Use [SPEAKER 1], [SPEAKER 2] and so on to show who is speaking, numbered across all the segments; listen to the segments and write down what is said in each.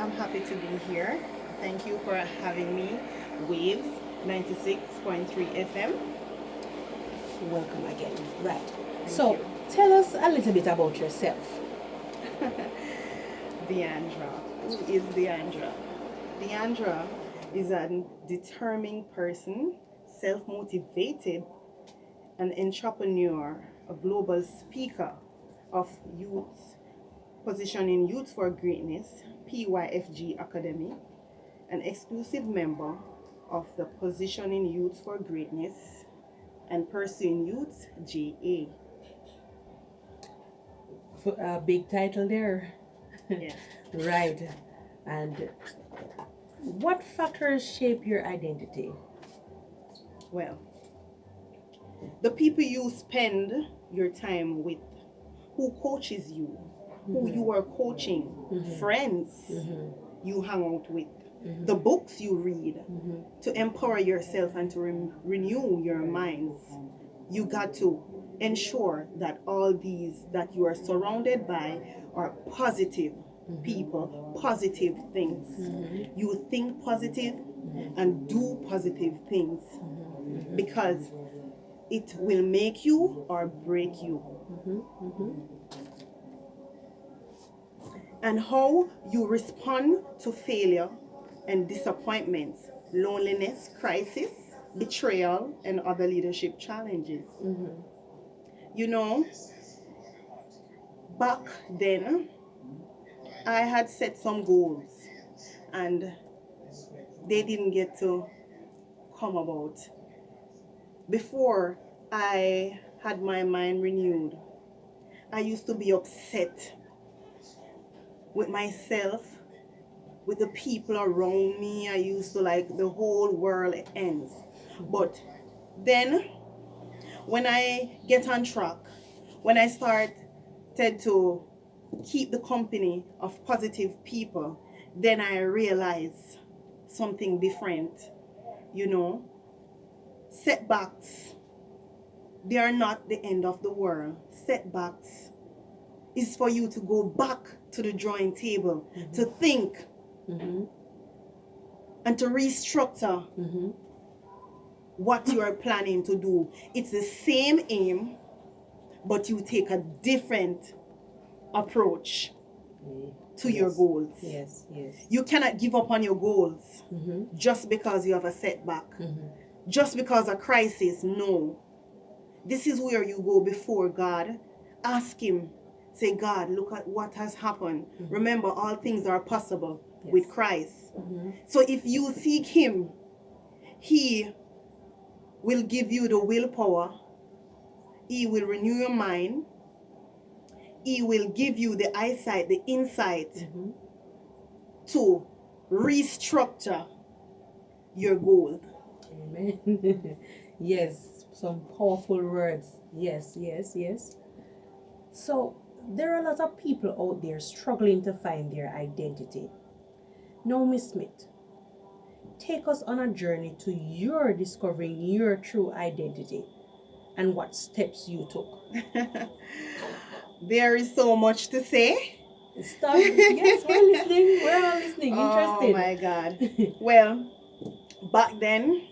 [SPEAKER 1] I'm happy to be here. Thank you for having me. Waves 96.3 FM.
[SPEAKER 2] Welcome again. Right.
[SPEAKER 1] Thank
[SPEAKER 2] So,
[SPEAKER 1] you.
[SPEAKER 2] tell us a little bit about yourself.
[SPEAKER 1] Deandra. Who is Deandra? Deandra is a determined person, self motivated, an entrepreneur, a global speaker of youth, positioning Youth for Greatness, PYFG Academy, an exclusive member of the Positioning Youth for Greatness and Pursuing Youth JA.
[SPEAKER 2] A big title there.
[SPEAKER 1] Yes.
[SPEAKER 2] Right. And what factors shape your identity?
[SPEAKER 1] Well, the people you spend your time with, who coaches you, who you are coaching, friends you hang out with, the books you read to empower yourself and to renew your minds. You got to ensure that all these that you are surrounded by are positive people, positive things. You think positive and do positive things because it will make you or break you. And how you respond to failure and disappointments, loneliness, crisis, betrayal, and other leadership challenges. You know, back then, I had set some goals and they didn't get to come about. Before I had my mind renewed, I used to be upset with myself, with the people around me. I used to like the whole world ends. But then when I get on track, when I started to keep the company of positive people, then I realize something different. You know, setbacks, they are not the end of the world. Setbacks is for you to go back to the drawing table, to think and to restructure what you are planning to do. It's the same aim, but you take a different approach to your goals.
[SPEAKER 2] Yes, yes.
[SPEAKER 1] You cannot give up on your goals just because you have a setback, just because a crisis. No. This is where you go before God. Ask Him. Say, God, look at what has happened. Remember, all things are possible with Christ. So if you seek Him, He will give you the willpower. He will renew your mind. He will give you the eyesight, the insight to restructure your goal.
[SPEAKER 2] Amen. Yes, some powerful words. Yes, yes, yes. So, there are a lot of people out there struggling to find their identity. Now, Miss Smith, take us on a journey to your discovering your true identity and what steps you took.
[SPEAKER 1] There is so much to say.
[SPEAKER 2] Stop. Yes, we're listening. We're all listening. Interested.
[SPEAKER 1] Oh my God. Well, back then,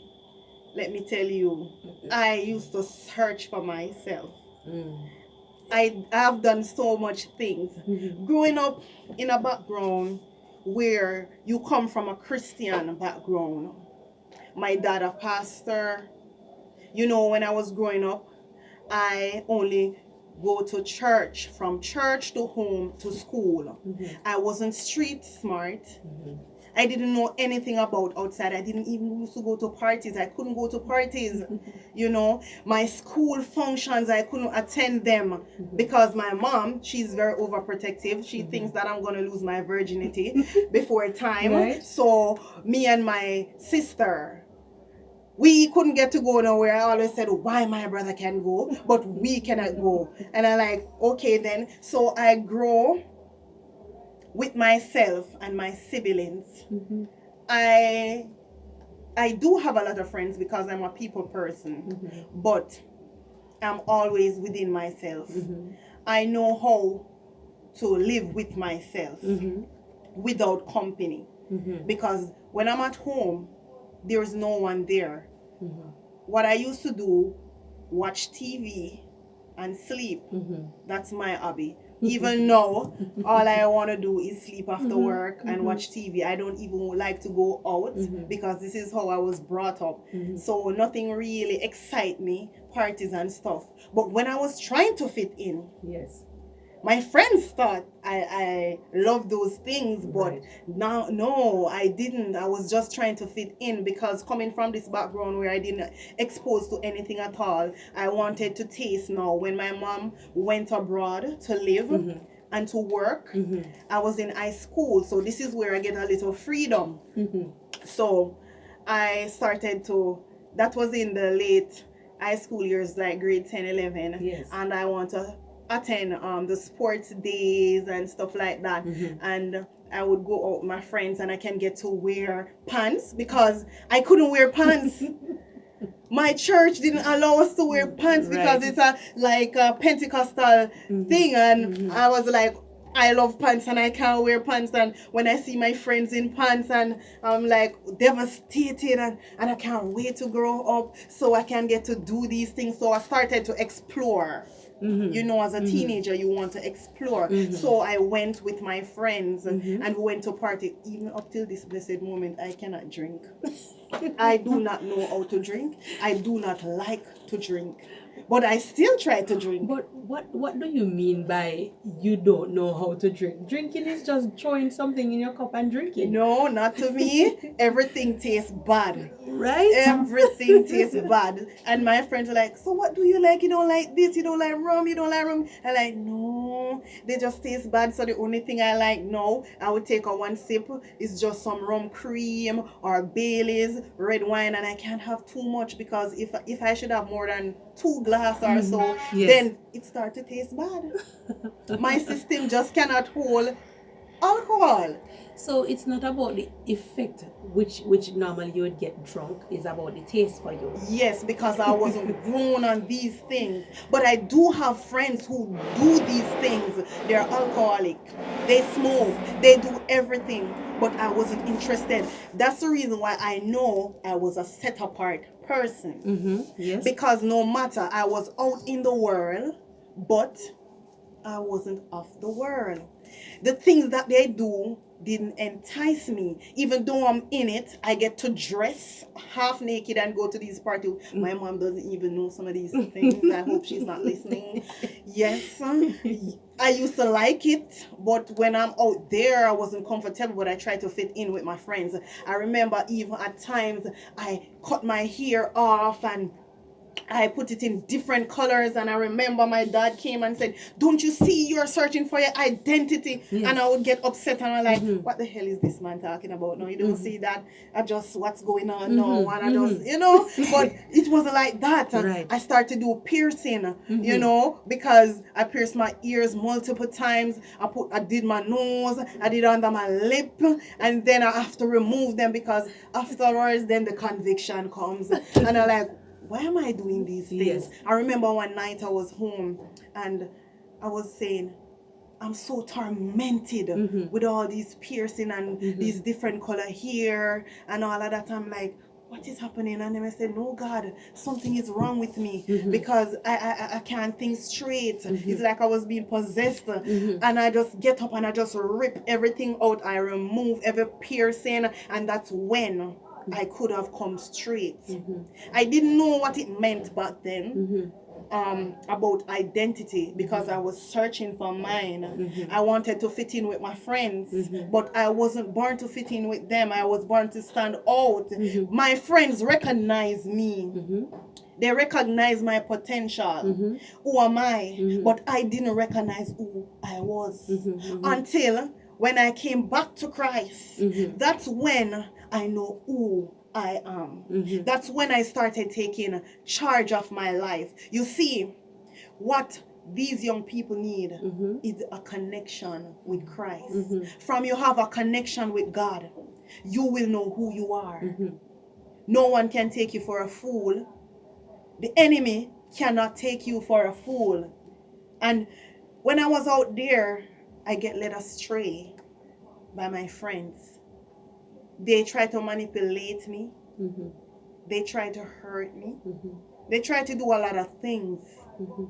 [SPEAKER 1] let me tell you, I used to search for myself. I have done so much things. Growing up in a background where you come from a Christian background, my dad a pastor. You know, when I was growing up, I only go to church, from church to home to school. I wasn't street smart. I didn't know anything about outside. I didn't even used to go to parties. I couldn't go to parties. You know, my school functions, I couldn't attend them because my mom, she's very overprotective. She thinks that I'm going to lose my virginity before time.
[SPEAKER 2] Right.
[SPEAKER 1] So me and my sister, we couldn't get to go nowhere. I always said, why my brother can go, but we cannot go. And I like, okay then. So I grow with myself and my siblings. I do have a lot of friends because I'm a people person, but I'm always within myself. I know how to live with myself. without company. Because when I'm at home, there's no one there. What I used to do, watch TV and sleep. That's my hobby. Even now, all I want to do is sleep after work and watch TV. I don't even like to go out because this is how I was brought up. So nothing really excites me, parties and stuff. But when I was trying to fit in,
[SPEAKER 2] Yes.
[SPEAKER 1] my friends thought I loved those things, but
[SPEAKER 2] Right.
[SPEAKER 1] now, no, I didn't. I was just trying to fit in because coming from this background where I didn't expose to anything at all, I wanted to taste now. When my mom went abroad to live and to work, I was in high school, so this is where I get a little freedom. So I started to, that was in the late high school years, like grade 10, 11.
[SPEAKER 2] Yes.
[SPEAKER 1] And I want to attend the sports days and stuff like that. And I would go out with my friends and I can get to wear pants because I couldn't wear pants. My church didn't allow us to wear pants because
[SPEAKER 2] Right.
[SPEAKER 1] it's a Pentecostal thing, and I was like, I love pants and I can't wear pants. And when I see my friends in pants, and I'm like devastated, and I can't wait to grow up so I can get to do these things. So I started to explore. You know, as a teenager, you want to explore. So I went with my friends and we went to party. Even up till this blessed moment, I cannot drink. I do not know how to drink. I do not like to drink. But I still try to drink.
[SPEAKER 2] But what do you mean by you don't know how to drink? Drinking is just throwing something in your cup and drinking.
[SPEAKER 1] No, not to me. Everything tastes bad.
[SPEAKER 2] Right?
[SPEAKER 1] Everything tastes bad. And my friends are like, so what do you like? You don't like this? You don't like rum? You don't like rum? I'm like, no, they just taste bad. So the only thing I like now, I would take a one sip, is just some rum cream or Baileys, red wine, and I can't have too much because if I should have more than 2 glasses or so,
[SPEAKER 2] Yes.
[SPEAKER 1] then it starts to taste bad. My system just cannot hold alcohol.
[SPEAKER 2] So it's not about the effect which normally you would get drunk, it's about the taste for you.
[SPEAKER 1] Yes, because I wasn't grown on these things. But I do have friends who do these things. They're alcoholic. They smoke. They do everything. But I wasn't interested. That's the reason why I know I was a set apart person.
[SPEAKER 2] Yes.
[SPEAKER 1] Because no matter, I was out in the world, but I wasn't of the world. The things that they do didn't entice me. Even though I'm in it, I get to dress half naked and go to these parties. My mom doesn't even know some of these things. I hope she's not listening. Yes, I used to like it, but when I'm out there, I wasn't comfortable, but I tried to fit in with my friends. I remember even at times I cut my hair off and I put it in different colors, and I remember my dad came and said, don't you see you're searching for your identity?
[SPEAKER 2] Yes.
[SPEAKER 1] And I would get upset and I'm like, what the hell is this man talking about? No, you don't see that. I just, what's going on now? And I just, you know, but it wasn't like that.
[SPEAKER 2] Right.
[SPEAKER 1] I started to do piercing, you know, because I pierced my ears multiple times. I did my nose, I did under my lip, and then I have to remove them because afterwards then the conviction comes. And I'm like, why am I doing these things?
[SPEAKER 2] Yes.
[SPEAKER 1] I remember one night I was home and I was saying, I'm so tormented with all these piercing and these different color hair and all of that. I'm like, what is happening? And then I said, no, God, something is wrong with me because I can't think straight. It's like I was being possessed. And I just get up and I just rip everything out. I remove every piercing, and that's when I could have come straight. I didn't know what it meant back then about identity because I was searching for mine. I wanted to fit in with my friends, but I wasn't born to fit in with them. I was born to stand out. My friends recognize me. They recognize my potential. Who am I? But I didn't recognize who I was until when I came back to Christ. That's when I know who I am. That's when I started taking charge of my life. You see, what these young people need is a connection with Christ. From you have a connection with God, you will know who you are. No one can take you for a fool. The enemy cannot take you for a fool. And when I was out there, I get led astray. by my friends. They try to manipulate me.
[SPEAKER 2] Mm-hmm.
[SPEAKER 1] They try to hurt me.
[SPEAKER 2] Mm-hmm.
[SPEAKER 1] They try to do a lot of things
[SPEAKER 2] Mm-hmm.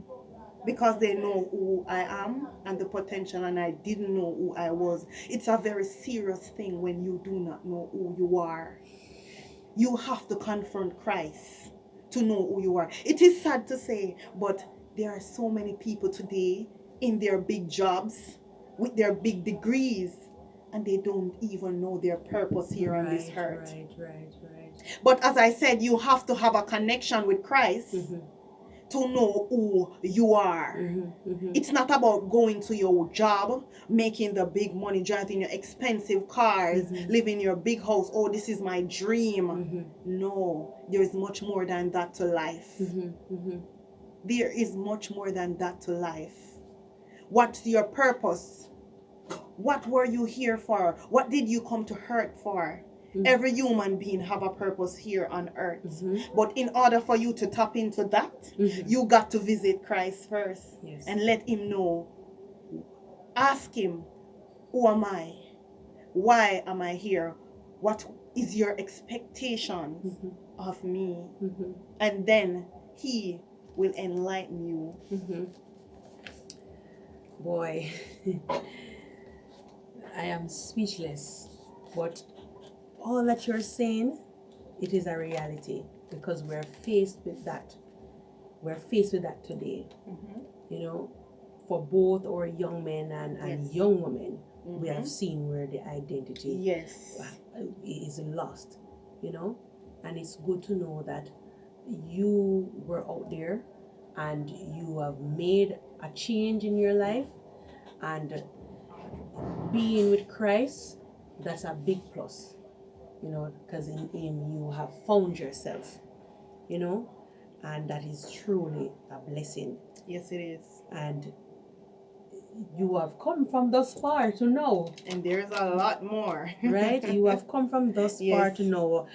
[SPEAKER 1] because they know who I am and the potential, and I didn't know who I was. It's a very serious thing when you do not know who you are. You have to confront Christ to know who you are. It is sad to say, but there are so many people today in their big jobs with their big degrees, and they don't even know their purpose here on this earth.
[SPEAKER 2] Right.
[SPEAKER 1] But as I said, you have to have a connection with Christ
[SPEAKER 2] Mm-hmm.
[SPEAKER 1] to know who you are.
[SPEAKER 2] Mm-hmm. Mm-hmm.
[SPEAKER 1] It's not about going to your job, making the big money, driving your expensive cars,
[SPEAKER 2] Mm-hmm.
[SPEAKER 1] living your big house. Oh, this is my dream.
[SPEAKER 2] Mm-hmm.
[SPEAKER 1] No, there is much more than that to life.
[SPEAKER 2] Mm-hmm. Mm-hmm.
[SPEAKER 1] There is much more than that to life. What's your purpose? What were you here for? What did you come to earth for?
[SPEAKER 2] Mm-hmm.
[SPEAKER 1] Every human being have a purpose here on earth.
[SPEAKER 2] Mm-hmm.
[SPEAKER 1] But in order for you to tap into that,
[SPEAKER 2] Mm-hmm.
[SPEAKER 1] you got to visit Christ first.
[SPEAKER 2] Yes.
[SPEAKER 1] And let him know. Ask him, who am I? Why am I here? What is your expectations
[SPEAKER 2] Mm-hmm.
[SPEAKER 1] of me?
[SPEAKER 2] Mm-hmm.
[SPEAKER 1] And then he will enlighten you.
[SPEAKER 2] Mm-hmm. Boy, I am speechless. But all that you're saying, it is a reality because we're faced with that. We're faced with that today.
[SPEAKER 1] Mm-hmm.
[SPEAKER 2] You know, for both our young men and
[SPEAKER 1] Yes.
[SPEAKER 2] young women, we
[SPEAKER 1] Mhm.
[SPEAKER 2] have seen where the identity
[SPEAKER 1] Yes.
[SPEAKER 2] is lost, you know, and it's good to know that you were out there and you have made a change in your life, and being with Christ, that's a big plus, you know, because in him you have found yourself, you know, and that is truly a blessing.
[SPEAKER 1] Yes, it is.
[SPEAKER 2] And you have come from thus far to know,
[SPEAKER 1] And there's a lot more.
[SPEAKER 2] right? You have come from thus far
[SPEAKER 1] Yes.
[SPEAKER 2] to know.